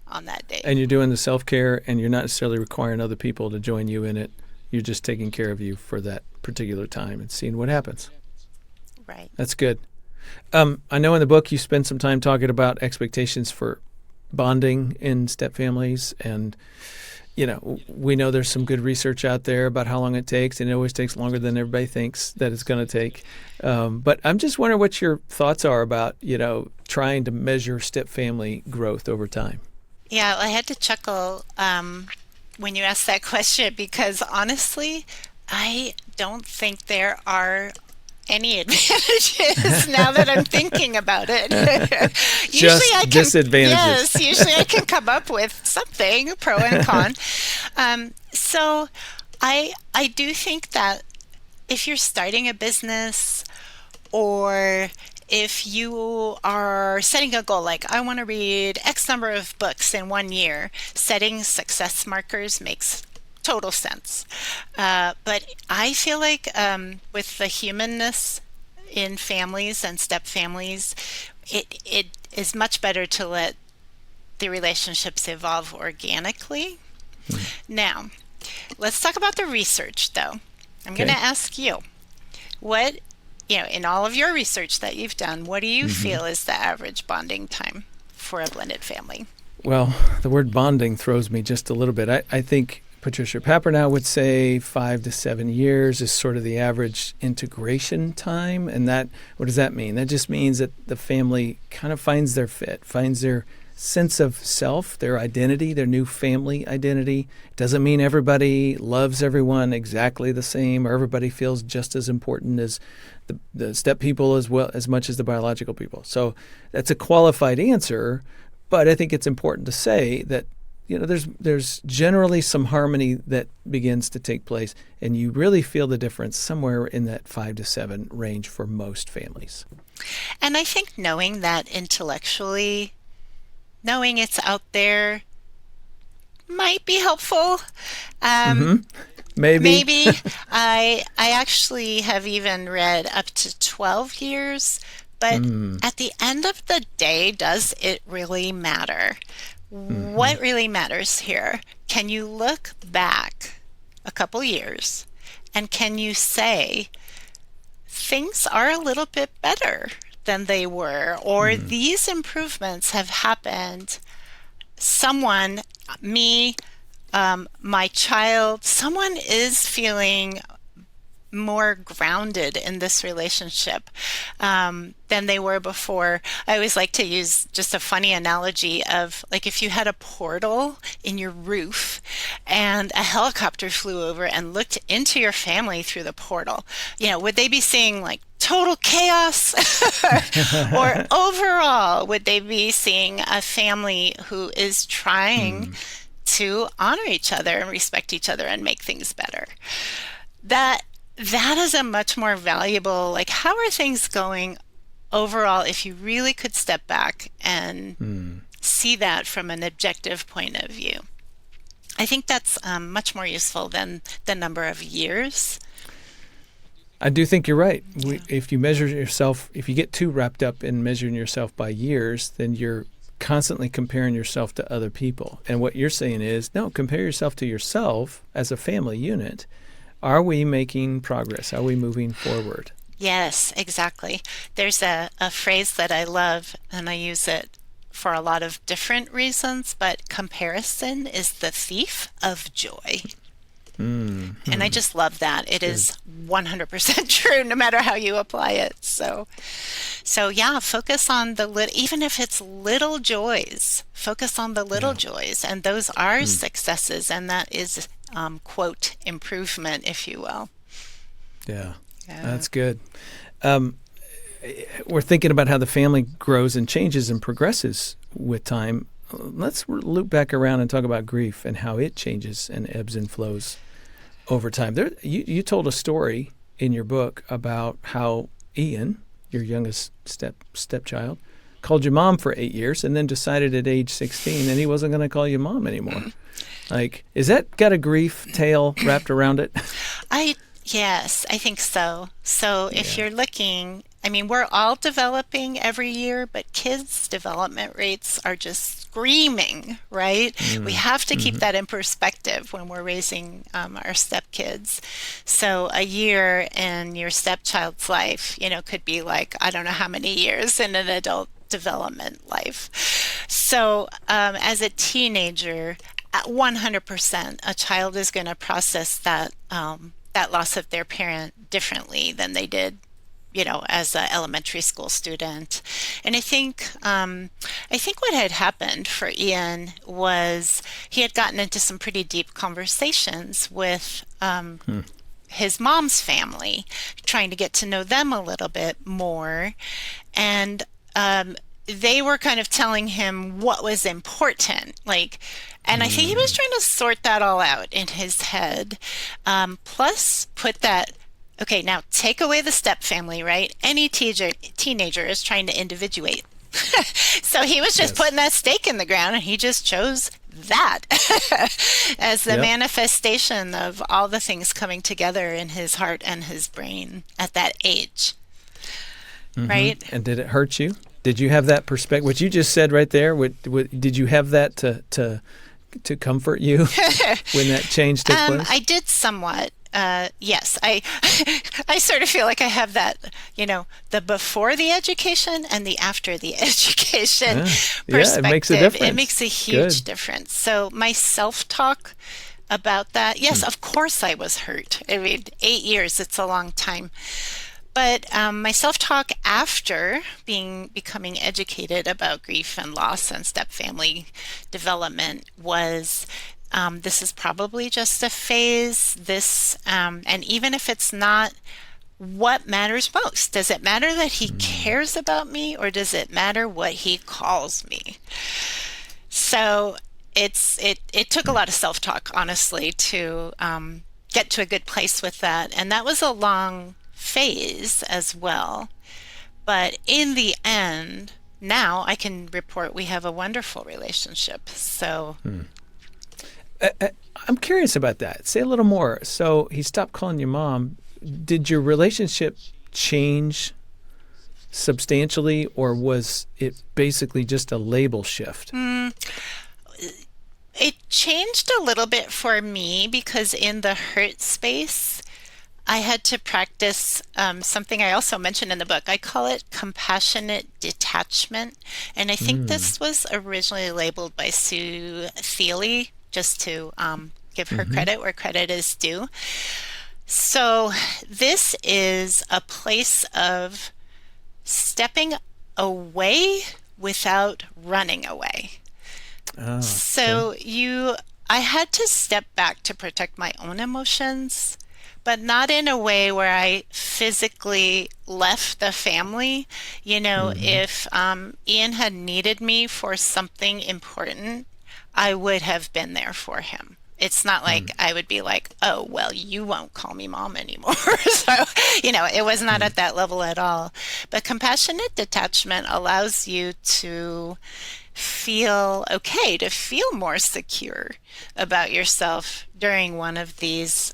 [SPEAKER 2] on that day.
[SPEAKER 1] And you're doing the self-care, and you're not necessarily requiring other people to join you in it. You're just taking care of you for that particular time and seeing what happens.
[SPEAKER 2] Right.
[SPEAKER 1] That's good. I know in the book you spend some time talking about expectations for bonding in step families, and we know there's some good research out there about how long it takes, and it always takes longer than everybody thinks that it's going to take. But I'm just wondering what your thoughts are about trying to measure step family growth over time.
[SPEAKER 2] Yeah, I had to chuckle when you asked that question because honestly, I don't think there are any advantages now that I'm thinking about it.
[SPEAKER 1] Just disadvantages.
[SPEAKER 2] Yes, usually I can come up with something, pro and con. So I do think that if you're starting a business, or if you are setting a goal, like I want to read X number of books in 1 year, setting success markers makes total sense. But I feel like with the humanness in families and step families, it is much better to let the relationships evolve organically. Now, let's talk about the research, though. I'm going to ask you, what in all of your research that you've done, what do you feel is the average bonding time for a blended family?
[SPEAKER 1] Well, the word bonding throws me just a little bit. I think Patricia Pappernow would say 5 to 7 years is sort of the average integration time. And what does that mean? That just means that the family kind of finds their fit, finds their sense of self, their identity, their new family identity. Doesn't mean everybody loves everyone exactly the same, or everybody feels just as important as the step people as much as the biological people. So that's a qualified answer, but I think it's important to say that there's generally some harmony that begins to take place, and you really feel the difference somewhere in that 5 to 7 range for most families.
[SPEAKER 2] And I think knowing that intellectually, knowing it's out there might be helpful.
[SPEAKER 1] Maybe.
[SPEAKER 2] I actually have even read up to 12 years, but at the end of the day, does it really matter? What really matters here? Can you look back a couple years and can you say things are a little bit better than they were, or these improvements have happened? Someone, me, my child, someone is feeling more grounded in this relationship than they were before. I always like to use just a funny analogy of, like, if you had a portal in your roof and a helicopter flew over and looked into your family through the portal, would they be seeing like total chaos? Or overall, would they be seeing a family who is trying to honor each other and respect each other and make things better? That is a much more valuable, like, how are things going overall if you really could step back and see that from an objective point of view. I think that's much more useful than the number of years.
[SPEAKER 1] I do think you're right. If you measure yourself, if you get too wrapped up in measuring yourself by years, then you're constantly comparing yourself to other people. And what you're saying is, no, compare yourself to yourself as a family unit. Are we making progress? Are we moving forward?
[SPEAKER 2] Yes, exactly. There's a phrase that I love, and I use it for a lot of different reasons, but comparison is the thief of joy. And I just love that. It is 100% true, no matter how you apply it. So yeah, focus on even if it's little joys, focus on the little joys. And those are successes. And that is, quote, improvement, if you will.
[SPEAKER 1] Yeah, that's good. We're thinking about how the family grows and changes and progresses with time. Let's loop back around and talk about grief and how it changes and ebbs and flows over time. You told a story in your book about how Ian, your youngest stepchild, called your mom for 8 years and then decided at age 16 that he wasn't going to call you mom anymore. Like, is that got a grief tale wrapped around it?
[SPEAKER 2] Yes, I think so. So if you're looking, I mean, we're all developing every year, but kids' development rates are just screaming, right? We have to keep that in perspective when we're raising our stepkids. So a year in your stepchild's life, could be like, I don't know how many years in an adult development life. So as a teenager, at 100%, a child is going to process that loss of their parent differently than they did, as an elementary school student. And I think what had happened for Ian was he had gotten into some pretty deep conversations with his mom's family, trying to get to know them a little bit more. And they were kind of telling him what was important, and I think he was trying to sort that all out in his head. Plus put that, okay, now take away the step family, right? Any teenager is trying to individuate. So he was just putting that stake in the ground, and he just chose that as the manifestation of all the things coming together in his heart and his brain at that age. Right?
[SPEAKER 1] And did it hurt you? Did you have that perspective? What you just said right there, did you have that to comfort you when that change took place?
[SPEAKER 2] I did somewhat. Yes, I sort of feel like I have that, the before the education and the after the education
[SPEAKER 1] Yeah, yeah, it makes a
[SPEAKER 2] perspective. It
[SPEAKER 1] difference.
[SPEAKER 2] makes a huge
[SPEAKER 1] Good.
[SPEAKER 2] difference. So my self-talk about that, yes,
[SPEAKER 1] Hmm.
[SPEAKER 2] of course I was hurt. I mean, 8 years, it's a long time. But my self-talk after becoming educated about grief and loss and step-family development was, this is probably just a phase. And even if it's not, what matters most? Does it matter that he
[SPEAKER 1] Hmm.
[SPEAKER 2] cares about me, or does it matter what he calls me? So it took a lot of self-talk, honestly, to get to a good place with that. And that was a long phase as well. But in the end, now I can report we have a wonderful relationship. So,
[SPEAKER 1] Hmm. I, I'm curious about that. Say a little more. So he stopped calling you mom. Did your relationship change substantially, or was it basically just a label shift?
[SPEAKER 2] mm, it changed a little bit for me because in the hurt space, I had to practice something I also mentioned in the book. I call it compassionate detachment. And I think
[SPEAKER 1] Mm.
[SPEAKER 2] this was originally labeled by Sue Thiele, just to give her
[SPEAKER 1] Hmm.
[SPEAKER 2] credit where credit is due. So, this is a place of stepping away without running away.
[SPEAKER 1] Oh, okay.
[SPEAKER 2] So, I had to step back to protect my own emotions, but not in a way where I physically left the family.
[SPEAKER 1] Hmm.
[SPEAKER 2] If Ian had needed me for something important, I would have been there for him. It's not like I would be like, oh, well, you won't call me mom anymore. So, it was not
[SPEAKER 1] Mm.
[SPEAKER 2] at that level at all. But compassionate detachment allows you to feel okay, to feel more secure about yourself during one of these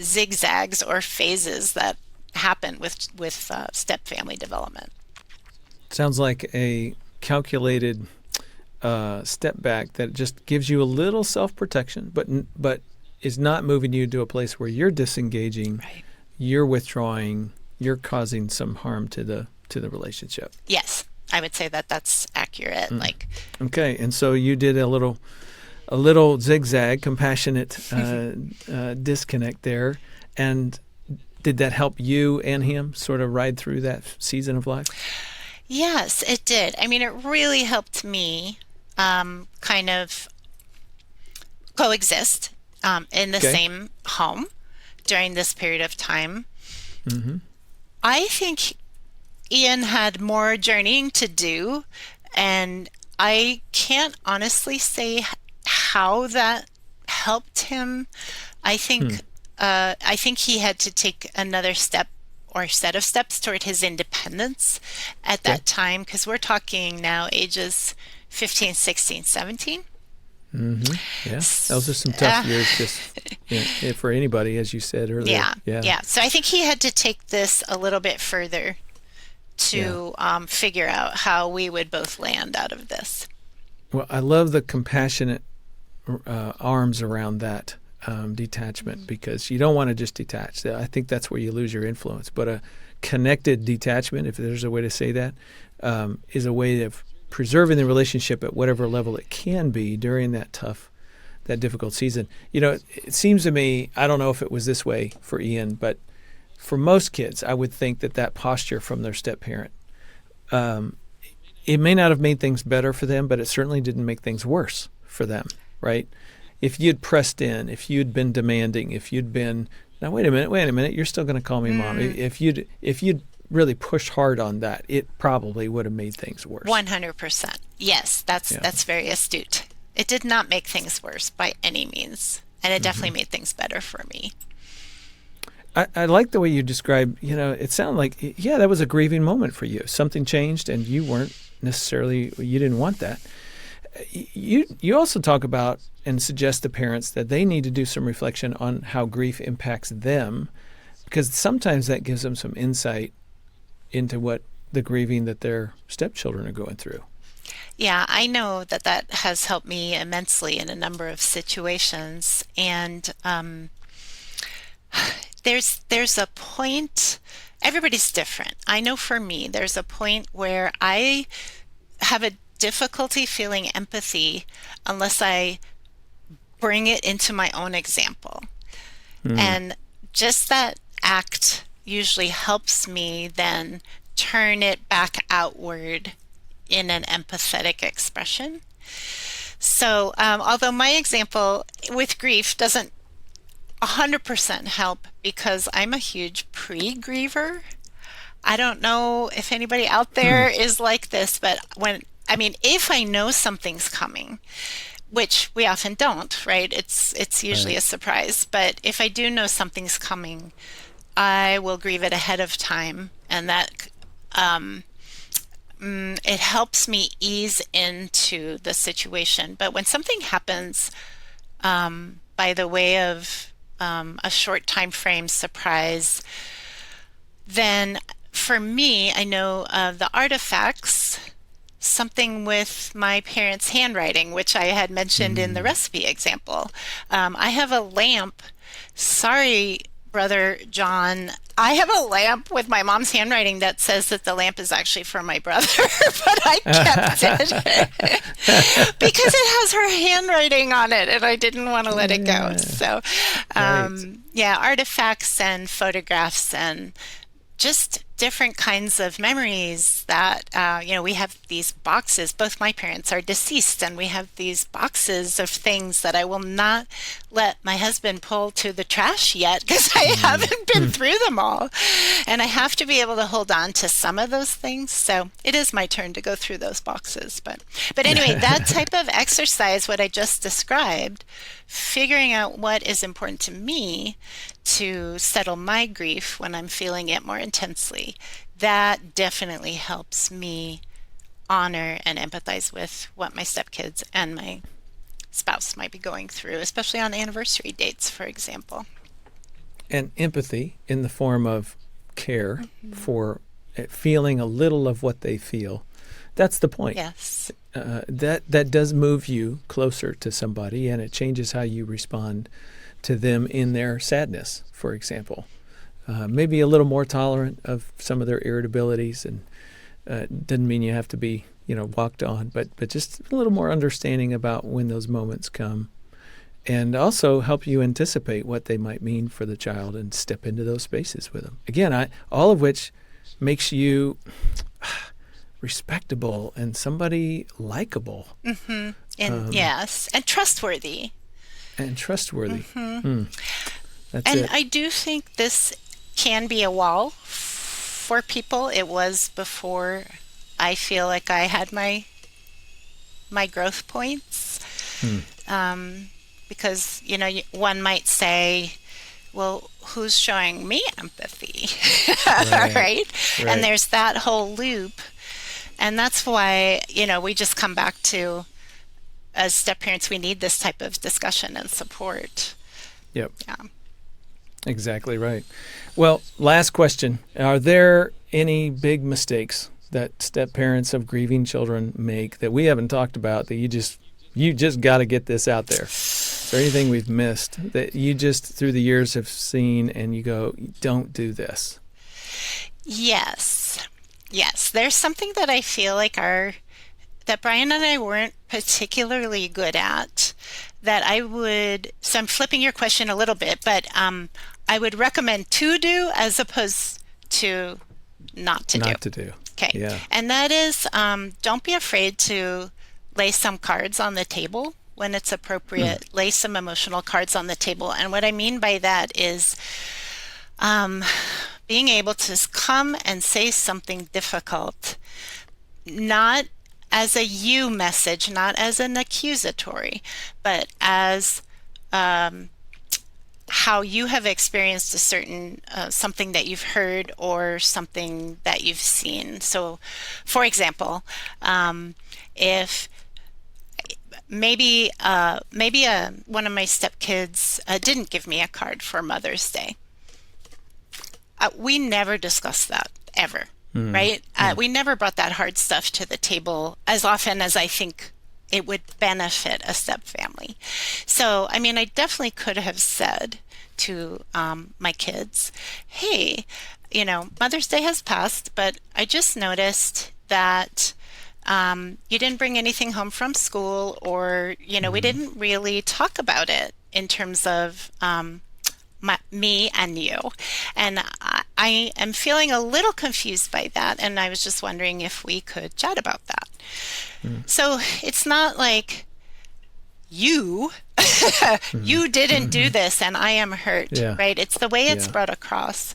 [SPEAKER 2] zigzags or phases that happen with step family development.
[SPEAKER 1] Sounds like a calculated step back that just gives you a little self protection, but is not moving you to a place where you're disengaging,
[SPEAKER 2] Right.
[SPEAKER 1] you're withdrawing, you're causing some harm to the relationship.
[SPEAKER 2] Yes, I would say that that's accurate.
[SPEAKER 1] Mm.
[SPEAKER 2] Like,
[SPEAKER 1] Okay, and so you did a little zigzag, compassionate disconnect there, and did that help you and him sort of ride through that season of life?
[SPEAKER 2] yes, it did. I mean, it really helped me kind of coexist in the
[SPEAKER 1] Okay.
[SPEAKER 2] same home during this period of time.
[SPEAKER 1] Mm-hmm.
[SPEAKER 2] I think Ian had more journeying to do, and I can't honestly say how that helped him. I
[SPEAKER 1] Hmm.
[SPEAKER 2] think I think he had to take another step or set of steps toward his independence at
[SPEAKER 1] Okay.
[SPEAKER 2] that time, because we're talking now ages 15, 16, 17.
[SPEAKER 1] Mm-hmm. Yeah, those are
[SPEAKER 2] S-
[SPEAKER 1] some tough
[SPEAKER 2] Uh,
[SPEAKER 1] years, just for anybody, as you said earlier.
[SPEAKER 2] yeah,
[SPEAKER 1] Yeah,
[SPEAKER 2] yeah. So I think he had to take this a little bit further
[SPEAKER 1] yeah.
[SPEAKER 2] to figure out how we would both land out of this.
[SPEAKER 1] Well, I love the compassionate arms around that detachment, because you don't want to just detach. I think that's where you lose your influence. But a connected detachment, if there's a way to say that, is a way of preserving the relationship at whatever level it can be during that difficult season. It seems to me, I don't know if it was this way for Ian, but for most kids, I would think that posture from their step parent, um, it may not have made things better for them, but it certainly didn't make things worse for them, right? If you'd pressed in, if you'd been demanding, if you'd been, now wait a minute, you're still going to call me mom.
[SPEAKER 2] Mm,
[SPEAKER 1] If you'd really pushed hard on that, it probably would have made things worse.
[SPEAKER 2] 100%. Yes, that's
[SPEAKER 1] Yeah.
[SPEAKER 2] that's very astute. It did not make things worse by any means, and it
[SPEAKER 1] Hmm.
[SPEAKER 2] definitely made things better for me.
[SPEAKER 1] I like the way you described, it sounded like, yeah, that was a grieving moment for you. Something changed and you weren't necessarily, you didn't want that. You also talk about and suggest to parents that they need to do some reflection on how grief impacts them, because sometimes that gives them some insight into what the grieving that their stepchildren are going through.
[SPEAKER 2] Yeah, I know that that has helped me immensely in a number of situations, and There's a point, everybody's different. I know for me, there's a point where I have a difficulty feeling empathy unless I bring it into my own example. And just that act usually helps me then turn it back outward in an empathetic expression. So, although my example with grief doesn't 100% help because I'm a huge pre-griever. I don't know if anybody out there is like this, but if I know something's coming, which we often don't, right? It's usually a surprise. But if I do know something's coming, I will grieve it ahead of time, and that it helps me ease into the situation. But when something happens by the way of a short time frame surprise, then for me, I know the artifacts, something with my parents' handwriting, which I had mentioned in the recipe example. I have a lamp. Sorry, Brother John. I have a lamp with my mom's handwriting that says that the lamp is actually for my brother, but I kept it because it has her handwriting on it, and I didn't want to let it go. So, artifacts and photographs and just different kinds of memories that, we have these boxes. Both my parents are deceased, and we have these boxes of things that I will not let my husband pull to the trash yet because I haven't been through them all. And I have to be able to hold on to some of those things. So it is my turn to go through those boxes. But anyway, that type of exercise, what I just described, figuring out what is important to me to settle my grief when I'm feeling it more intensely, that definitely helps me honor and empathize with what my stepkids and my spouse might be going through, especially on anniversary dates, for example.
[SPEAKER 1] And empathy in the form of care for feeling a little of what they feel. That's the point.
[SPEAKER 2] Yes.
[SPEAKER 1] That does move you closer to somebody, and it changes how you respond to them in their sadness, for example. Maybe a little more tolerant of some of their irritabilities, and doesn't mean you have to be, walked on, but just a little more understanding about when those moments come, and also help you anticipate what they might mean for the child and step into those spaces with them. Again, all of which makes you respectable and somebody likable.
[SPEAKER 2] And yes, and trustworthy.
[SPEAKER 1] That's
[SPEAKER 2] and
[SPEAKER 1] it.
[SPEAKER 2] I do think this can be a wall for people. It was before I feel like I had my growth points. Because, one might say, well, who's showing me empathy? Right? And there's that whole loop. And that's why, we just come back to, as step parents, we need this type of discussion and support.
[SPEAKER 1] Yep.
[SPEAKER 2] Yeah.
[SPEAKER 1] Exactly right. Well, last question. Are there any big mistakes that step parents of grieving children make that we haven't talked about that you just got to get this out there? Is there anything we've missed that you just through the years have seen and you go, don't do this?
[SPEAKER 2] Yes. There's something that I feel like that Brian and I weren't particularly good at so I'm flipping your question a little bit, but I would recommend to do as opposed to not to do.
[SPEAKER 1] Not to do.
[SPEAKER 2] Okay.
[SPEAKER 1] Yeah.
[SPEAKER 2] And that is, don't be afraid to lay some cards on the table when it's appropriate. Lay some emotional cards on the table. And what I mean by that is being able to come and say something difficult, not as a you message, not as an accusatory, but as how you have experienced a certain something that you've heard or something that you've seen. So, for example, if maybe one of my stepkids didn't give me a card for Mother's Day, we never discussed that ever. Right? We never brought that hard stuff to the table as often as I think it would benefit a stepfamily. So, I mean, I definitely could have said to my kids, hey, Mother's Day has passed, but I just noticed that you didn't bring anything home from school, or, we didn't really talk about it in terms of me and you. And I am feeling a little confused by that. And I was just wondering if we could chat about that. So it's not like you didn't do this and I am hurt, right? It's the way it's brought across.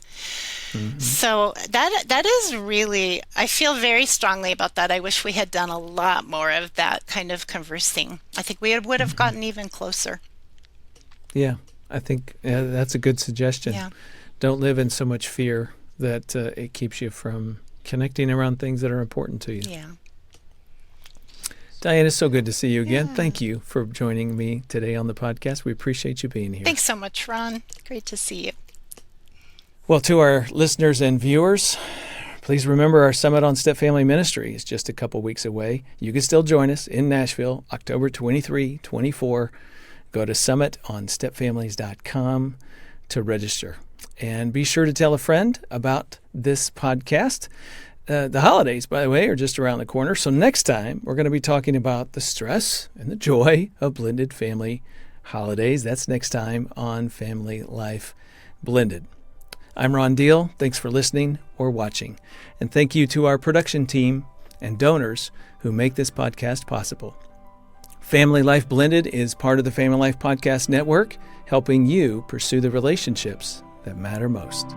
[SPEAKER 2] So that is really, I feel very strongly about that. I wish we had done a lot more of that kind of conversing. I think we would have gotten even closer.
[SPEAKER 1] Yeah, I think that's a good suggestion.
[SPEAKER 2] Yeah.
[SPEAKER 1] Don't live in so much fear that it keeps you from connecting around things that are important to you.
[SPEAKER 2] Yeah.
[SPEAKER 1] Diane, it's so good to see you again.
[SPEAKER 2] Yeah.
[SPEAKER 1] Thank you for joining me today on the podcast. We appreciate you being here.
[SPEAKER 2] Thanks so much, Ron. Great to see you.
[SPEAKER 1] Well, to our listeners and viewers, please remember our Summit on Step Family Ministry is just a couple weeks away. You can still join us in Nashville, October 23, 24. Go to summitonstepfamilies.com to register. And be sure to tell a friend about this podcast. The holidays, by the way, are just around the corner. So next time, we're going to be talking about the stress and the joy of blended family holidays. That's next time on Family Life Blended. I'm Ron Deal. Thanks for listening or watching. And thank you to our production team and donors who make this podcast possible. Family Life Blended is part of the Family Life Podcast Network, helping you pursue the relationships that matter most.